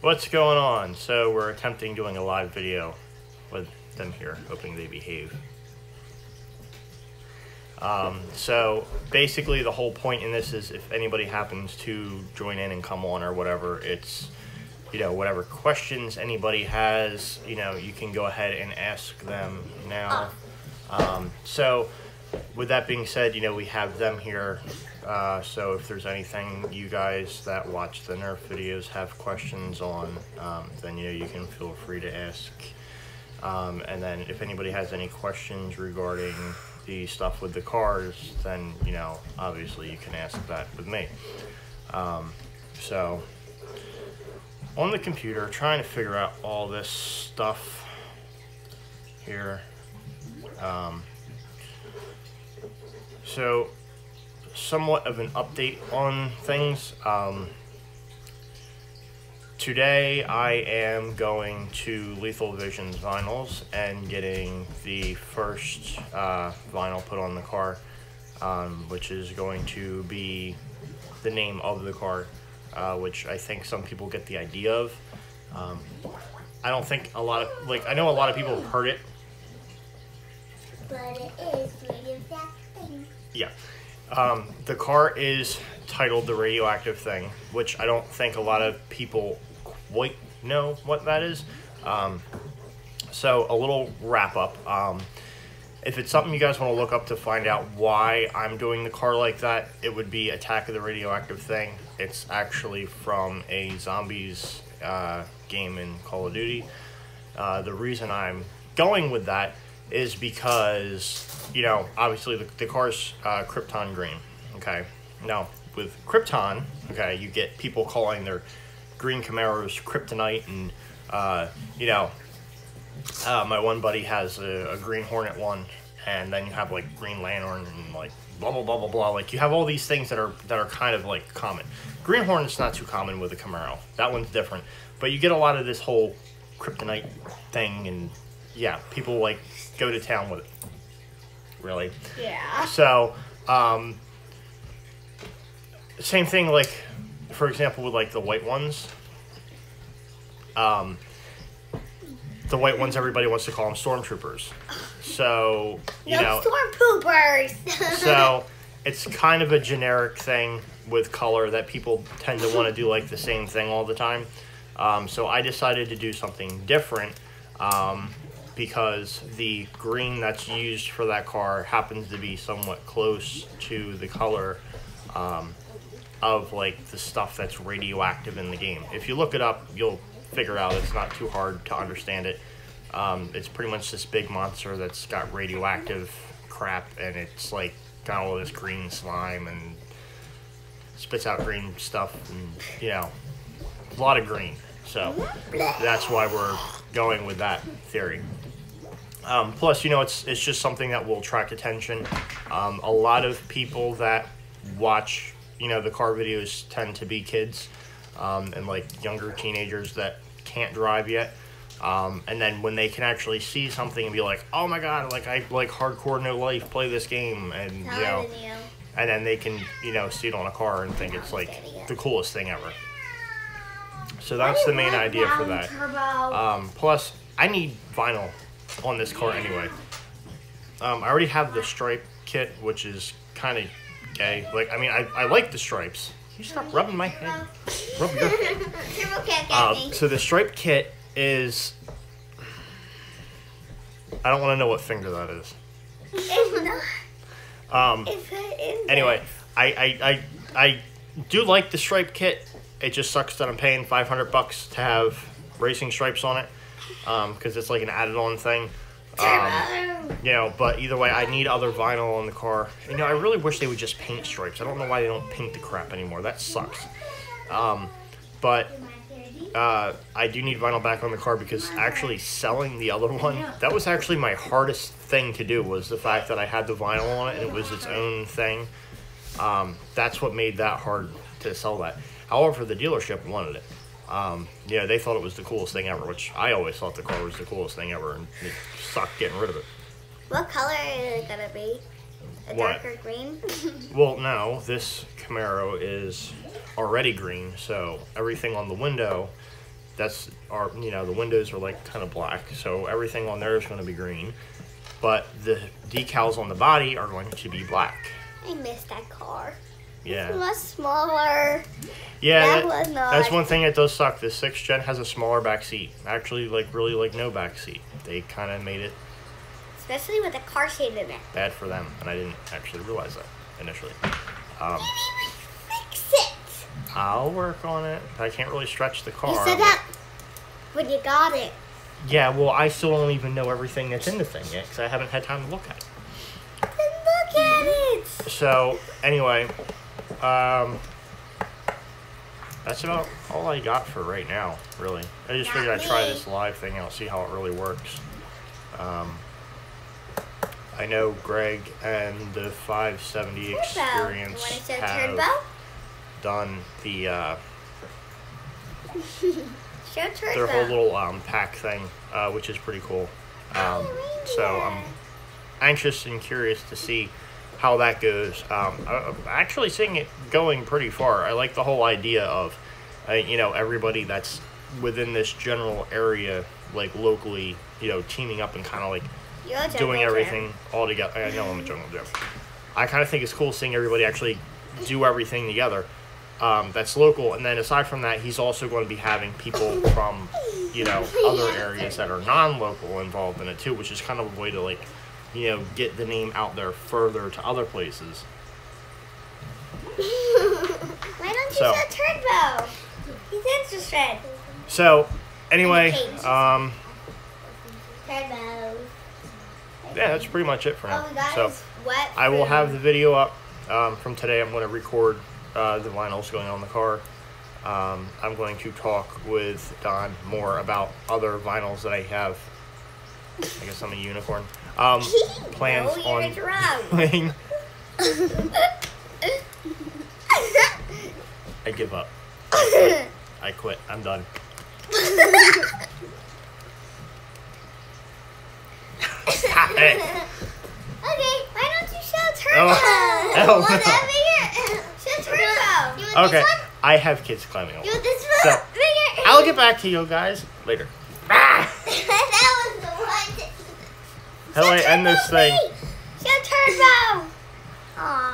What's going on? So we're attempting doing a live video with them here, hoping they behave. So basically the whole point in this is if anybody happens to join in and come on or whatever, it's, you know, whatever questions anybody has, you know, you can go ahead and ask them now. So with that being said, you know, we have them here. So if there's anything you guys that watch the Nerf videos have questions on, then, you know, you can feel free to ask. And then if anybody has any questions regarding the stuff with the cars, then, you know, obviously you can ask that with me. So on the computer, trying to figure out all this stuff here. So somewhat of an update on things. Today I am going to Lethal Visions Vinyls and getting the first vinyl put on the car, which is going to be the name of the car, which I think some people get the idea of. I don't think a lot of, like, I know a lot of people have heard it. But it is radioactive thing. Yeah. The car is titled The Radioactive Thing, which I don't think a lot of people quite know what that is. So a little wrap up. If it's something you guys want to look up to find out why I'm doing the car like that, it would be Attack of the Radioactive Thing. It's actually from a zombies game in Call of Duty. The reason I'm going with that is because, you know, obviously the car's Krypton green, okay? Now, with Krypton, okay, you get people calling their green Camaros Kryptonite, and, you know, my one buddy has a Green Hornet one, and then you have, like, Green Lantern, and, like, blah, blah, blah, blah, blah. Like, you have all these things that are kind of, like, common. Green Hornet's not too common with a Camaro. That one's different. But you get a lot of this whole Kryptonite thing, and, yeah, people, like, go to town with it. Really. Yeah. So, same thing, like, for example, with, like, the white ones. The white ones, everybody wants to call them stormtroopers. So, you know. Stormtroopers! So, it's kind of a generic thing with color that people tend to want to do, like, the same thing all the time. So I decided to do something different, because the green that's used for that car happens to be somewhat close to the color of, like, the stuff that's radioactive in the game. If you look it up, you'll figure out it's not too hard to understand it. It's pretty much this big monster that's got radioactive crap, and it's, like, got all this green slime and spits out green stuff, and, you know, a lot of green. So that's why we're going with that theory. Plus, you know, it's just something that will attract attention. A lot of people that watch, you know, the car videos tend to be kids, and, like, younger teenagers that can't drive yet. And then when they can actually see something and be like, oh my god, like, I like Hardcore No Life, play this game, and, you know, and then they can, you know, see it on a car and think it's, like, the coolest thing ever. So that's the main idea for that. Plus, I need vinyl on this car anyway. I already have the stripe kit, which is kind of gay. Like, I mean, I like the stripes. Can you stop rubbing my head? Rub your head. So the stripe kit is... I don't want to know what finger that is. Anyway, I do like the stripe kit. It just sucks that I'm paying $500 to have racing stripes on it, because it's like an added-on thing. You know, but either way, I need other vinyl on the car. You know, I really wish they would just paint stripes. I don't know why they don't paint the crap anymore. That sucks. But I do need vinyl back on the car, because actually selling the other one, that was actually my hardest thing to do, was the fact that I had the vinyl on it and it was its own thing. That's what made that hard to sell that. However, the dealership wanted it. Yeah, they thought it was the coolest thing ever, which I always thought the car was the coolest thing ever, and it sucked getting rid of it. What color is it gonna be? A darker green? Well, no, this Camaro is already green, so everything on the window that's our, the windows are like kind of black, so everything on there is going to be green, but the decals on the body are going to be black. I missed that car. Yeah. It was smaller. Yeah, That was not. that's one thing that does suck. The 6th gen has a smaller back seat. Actually, really no back seat. They kind of made it Especially with the car seat in it. bad for them, and I didn't actually realize that initially. Fix it. I'll work on it. I can't really stretch the car. You said that when you got it. Yeah, well, I still don't even know everything that's in the thing yet, because I haven't had time to look at it. Then look at it. So, anyway, that's about all I got for right now, really. I just figured I'd try this live thing out, see how it really works. I know Greg and the 570 Experience have done the Show turbo. their whole little pack thing, which is pretty cool. So I'm anxious and curious to see how that goes. I'm actually seeing it going pretty far. I like the whole idea of, everybody that's within this general area, like locally, teaming up and kind of like doing everything all together. I know I'm a jungle gym. I kind of think it's cool seeing everybody actually do everything together. That's local, and then aside from that, he's also going to be having people from, other areas that are non-local involved in it too, which is kind of a way to like, get the name out there further to other places. Why don't you show Turbo? He's interested. So, anyway, Turbo. yeah, that's pretty much it for now. Oh, that So, is wet. I will have the video up from today. I'm going to record the vinyls going on the car. I'm going to talk with Don more about other vinyls that I have. I guess I'm a unicorn. Plans No, you're on a drum. playing. I give up. I quit. I'm done. Stop it. Okay, why don't you show Turbo? Oh. Whatever show Turbo. You want Okay, this one? I have kids climbing over. You want this So, one? Bigger. I'll get back to you guys later. That was the one. How do I end this thing? Show Turbo. Aww.